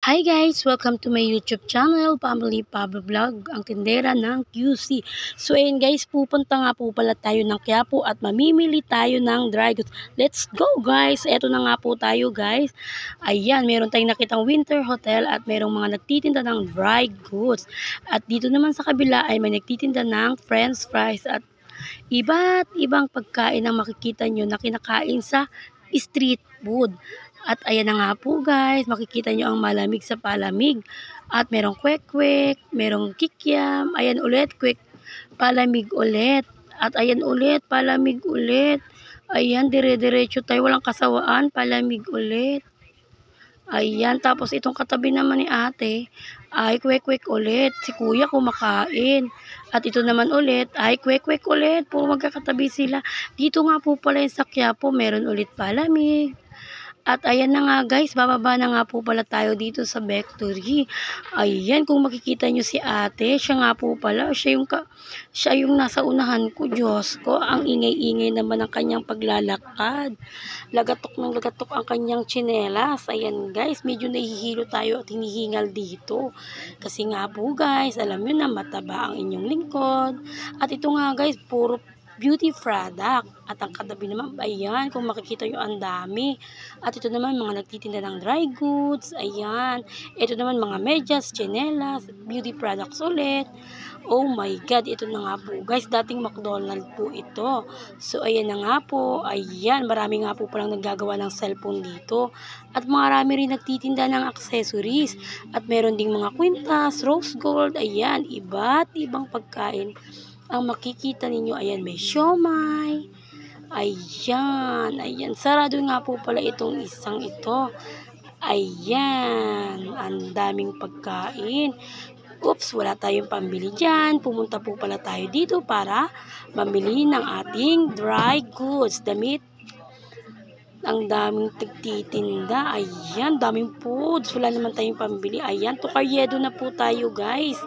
Hi guys! Welcome to my YouTube channel, Family Pablo Vlog, ang tindera ng QC. So ayun guys, pupunta nga po pala tayo ng Quiapo at mamimili tayo ng dry goods. Let's go guys! Eto na nga po tayo guys. Ayan, meron tayong nakitang winter hotel at merong mga nagtitinda ng dry goods. At dito naman sa kabila ay may nagtitinda ng french fries at iba't ibang pagkain ang makikita nyo na kinakain sa street food. At ayan na nga po guys, makikita nyo ang malamig sa palamig. At merong kwek-kwek, merong kikiam, ayan ulit, kwek, palamig ulit. At ayan ulit, palamig ulit. Ayan, dire-diretso tayo, walang kasawaan, palamig ulit. Ayan, tapos itong katabi naman ni ate, ay kwek-kwek ulit. Si kuya kumakain. At ito naman ulit, ay kwek-kwek ulit. Puro magkakatabi sila. Dito nga po pala yung sa Quiapo, meron ulit palamig. At ayan na nga guys, bababa na nga po pala tayo dito sa Victory. Ayan, kung makikita nyo si ate, siya nga po pala, siya yung nasa unahan ko, Diyos ko. Ang ingay-ingay naman ang kanyang paglalakad. Lagatok ng lagatok ang kanyang tsinelas. Ayan guys, medyo nahihilo tayo at hinihingal dito. Kasi nga po guys, alam nyo na mataba ang inyong lingkod. At ito nga guys, puro beauty product. At ang katabi naman, ayan, kung makikita nyo, ang dami. At ito naman, mga nagtitinda ng dry goods. Ayan. Ito naman, mga medyas, tsinelas, beauty products ulit. Oh my God, ito na nga po. Guys, dating McDonald's po ito. So, ayan na nga po. Ayan, marami nga po palang naggagawa ng cellphone dito. At marami rin nagtitinda ng accessories. At meron ding mga kwintas, rose gold. Ayan, iba't ibang pagkain ang makikita ninyo. Ayan, may siomay. Ayan. Sarado nga po pala itong isang ito. Ayan, ang daming pagkain. Oops, wala tayong pambili dyan. Pumunta po pala tayo dito para mamili ng ating dry goods, damit. Ang daming tigtitinda. Ayan, daming foods. Wala naman tayong pambili. Ayan, tukaryedo na po tayo guys.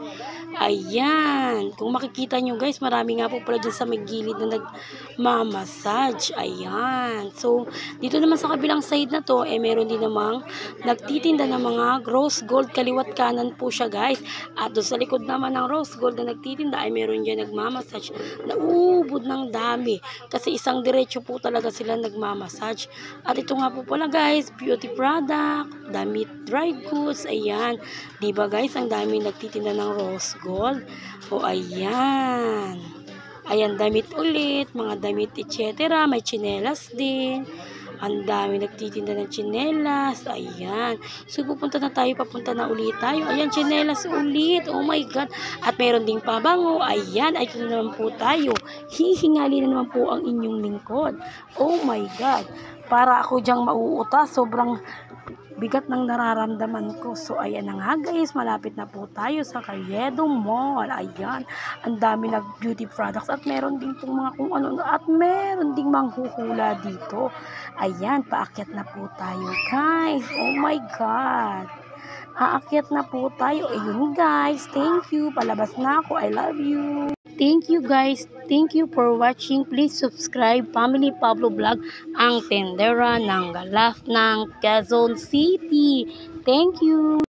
Ayan, kung makikita nyo guys, marami nga po pala dyan sa may gilid na nagmamassage. Ayan, so dito naman sa kabilang side na to, meron din namang nagtitinda ng mga rose gold, kaliwat kanan po siya guys. At doon sa likod naman ng rose gold na nagtitinda ay meron dyan nagmamassage na ubod ng dami. Kasi isang diretso po talaga sila nagmamassage. At ito nga po pala guys, beauty product, damit, dry goods. Ayan, diba guys, ang dami nagtitinda ng rose gold. O ayan. Ayan, damit ulit, mga damit etc. May tsinelas din. Ang dami nagtitinda ng tsinelas. Ayan. So, pupunta na tayo, papunta na ulit tayo. Ayan, tsinelas ulit. Oh my God. At meron ding pabango. Ayan, ay ito na naman po tayo. Hihingali na naman po ang inyong lingkod. Oh my God. Para ako dyang mauuta, sobrang bigat ng nararamdaman ko. So, ayan na nga guys, malapit na po tayo sa Carriedo Mall. Ayan, ang dami na beauty products at meron din pong mga kung ano, at meron ding manghuhula dito. Ayan, paakyat na po tayo guys. Oh my God. Aakyat na po tayo. Ayun guys, thank you. Palabas na ako. I love you. Thank you guys. Thank you for watching. Please subscribe Family Pablo Vlog, ang tendera ng galas ng Quezon City. Thank you.